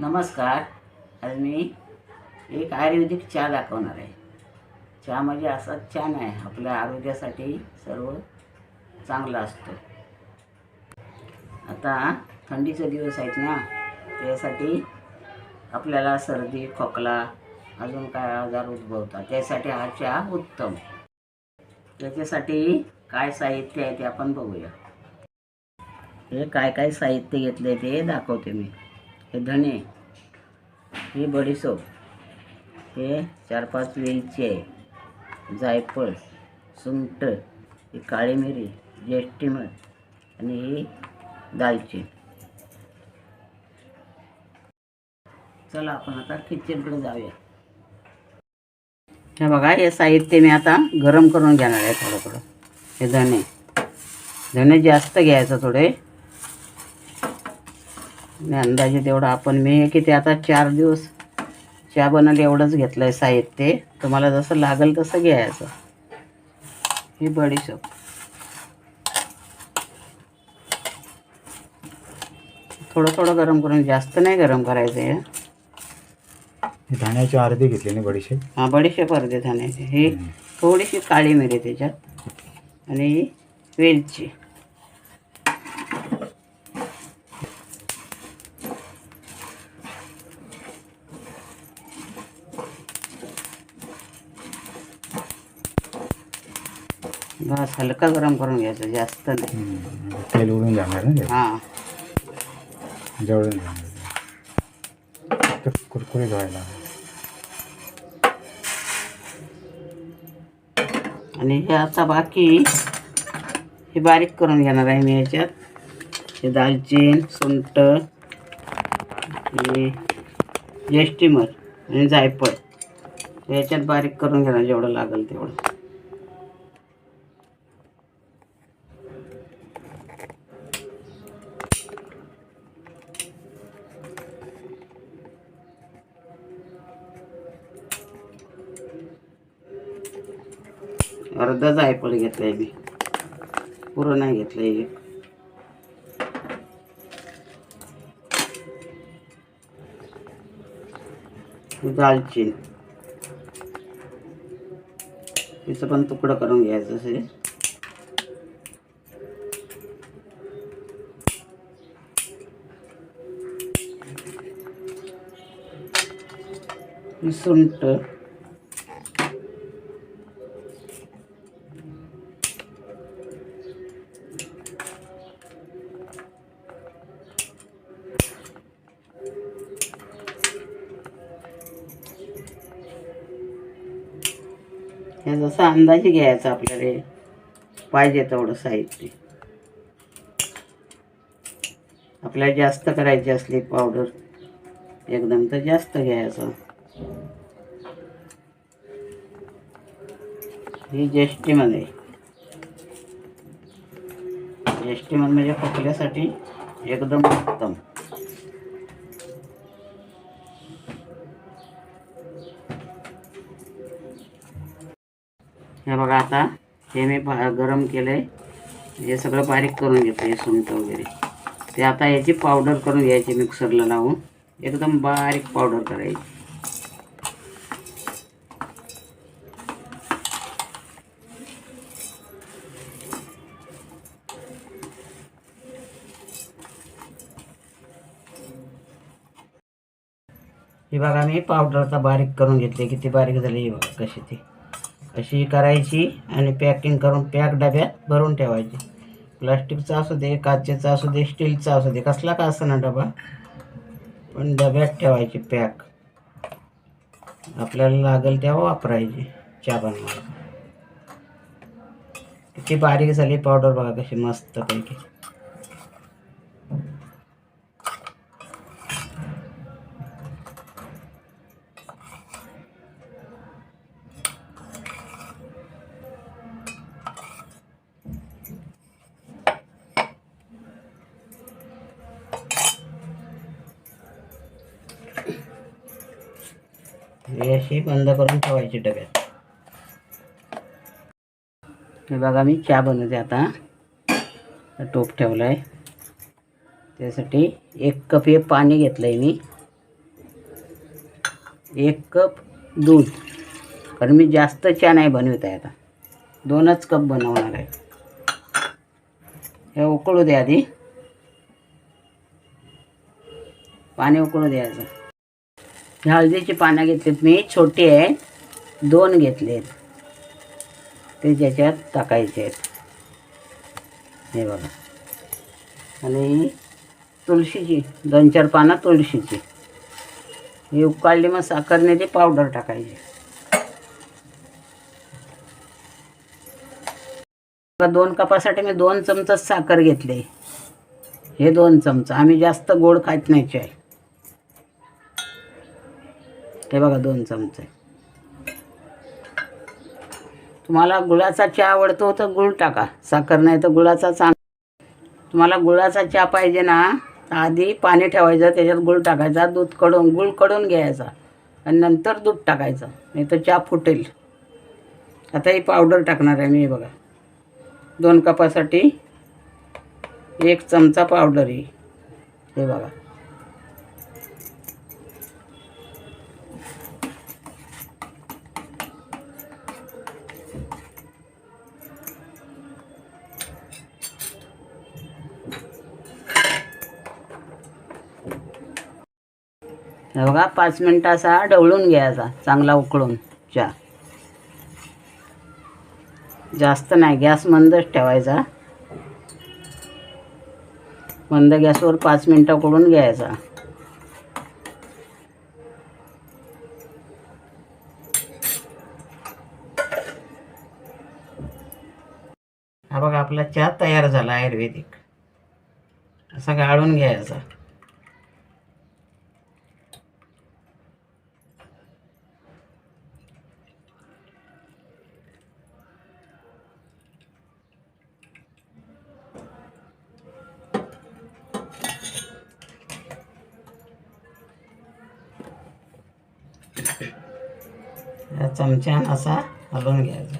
नमस्कार. आज मी एक आयुर्वेदिक चहा दाखवणार आहे. चहा म्हणजे असा चहा नाही, आपल्या आरोग्यासाठी सर्व चांगला असतो. आता थंडीचे दिवस आहेत ना, त्यासाठी आपल्याला सर्दी खोकला अजून काय आजार उद्भवतात, त्यासाठी हा चहा उत्तम. त्याच्यासाठी काय साहित्य आहे ते आपण बघूया. हे काय काय साहित्य घेतले ते दाखवते मी. हे धणे, ही बडीशोप, हे 4-5 वेलची आहे, जायफळ, सुंठ, ही काळी मिरी, जेष्ठीमध आणि ही दालचिनी. चला आपण आता किचनकडे जाऊया. हे बघा, हे साहित्य मी आता गरम करून घेणार आहे थोडं थोडं. हे धणे जास्त घ्यायचं थोडे, अंदाजे तेवढं. आपण मी किती आता 4 दिवस चहा बनवलं एवढंच घेतलं आहे साहित्य. तुम्हाला जसं लागेल तसं घ्यायचं. ही बडीशोप, थोडं थोडं गरम करून, जास्त नाही गरम करायचं आहे. धाण्याची अर्धी घेतली ना बडीशेप. हां, बडीशेप अर्धी धाण्याची. ही थोडीशी काळी मिरी त्याच्यात आणि ही वेलची. बस हलका गरम करून घ्यायचं, जास्त नाही. तेल उडून जाणार ना. हां, जवळून जाणार तर कुरकुरीत व्हायला. आणि हे आता बाकी हे बारीक करून घेणार आहे मी याच्यात. हे दालचीन, सुंठ, हे जेष्ठीमध आणि जायफळ याच्यात बारीक करून घेणार, जेवढं लागेल तेवढं. अर्धा जायफळ घेतलंय मी, पुरं नाही घेतलंय. दालचीन, तिचं पण तुकडं करून घ्यायचं असे. सुंठ, हे जसं अंदाजे घ्यायचं आपल्याला पाहिजे तेवढं साहित्य. आपल्याला जास्त करायची असली पावडर एकदम तर जास्त घ्यायचं. ही जेष्ठीमध आहे. जेष्ठीमध म्हणजे खोकल्यासाठी एकदम उत्तम. हे बघा, आता हे मी गरम केलं आहे, हे सगळं बारीक करून घेतो. हे सुंठ वगैरे ते आता याची पावडर करून घ्यायची, मिक्सरला लावून एकदम बारीक पावडर करायची. ही बघा, मी पावडर आता बारीक करून घेतली. किती बारीक झाली ही बघा कशी. ती अशी करायची आणि पॅकिंग करून पॅक डब्यात भरून ठेवायची. प्लास्टिकचा असू दे, काचेचा असू दे, स्टीलचा असू दे, कसला का असं ना डबा, पण डब्यात ठेवायची पॅक. आपल्याला लागेल तेव्हा वापरायची चहा बनवायला. किती बारीक झाली पावडर बघा कशी मस्त पैकी. हे अशी बंद करून ठेवायची डब्यात. हे बघा, मी चहा बनवते आता. टोप ठेवला आहे, त्यासाठी 1 कप हे पाणी घेतलं आहे मी. 1 कप दूध, कारण मी जास्त चहा नाही बनवत आहे आता, 2च कप बनवणार आहे. हे उकळू द्या आधी, पाणी उकळू द्यायचं. हळदीची पानं घेतलीत मी, छोटी आहेत, 2 घेतलेत, ते ज्याच्यात टाकायचे आहेत. हे बघा. आणि तुळशीची 2-4 पानं तुळशीची, ही उकळली. मग साखरने ती पावडर टाकायची. 2 कपासाठी मी 2 चमचाच साखर घेतले. हे 2 चमचा, आम्ही जास्त गोड खात नाही चाय. हे बघा 2 चमचे. तुम्हाला गुळाचा चहा आवडतो तर गुळ टाका, साखर नाही तर गुळाचा तुम्हाला गुळाचा चहा पाहिजे ना, तर आधी पाणी ठेवायचं, त्याच्यात गुळ टाकायचा, गुळ कडून घ्यायचा आणि नंतर दूध टाकायचं, नाही तर चहा फुटेल. आता ही पावडर टाकणार आहे मी. बघा 2 कपासाठी 1 चमचा पावडर ही. हे बघा. हे बघा 5 मिनटं असा ढवळून घ्यायचा, चांगला उकळून चहा. जास्त नाही, गॅस मंदच ठेवायचा. मंद गॅसवर 5 मिनटं उकळून घ्यायचा. हा बघा आपला चहा तयार झाला आयुर्वेदिक. असा गाळून घ्यायचा. या चमच्यान असा हलवून घ्यायचा.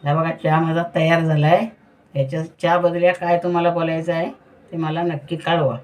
हा बघा चहा माझा तयार झाला आहे. याच्या चहा बदल्या काय तुम्हाला बोलायचं आहे ते मला नक्की कळवा.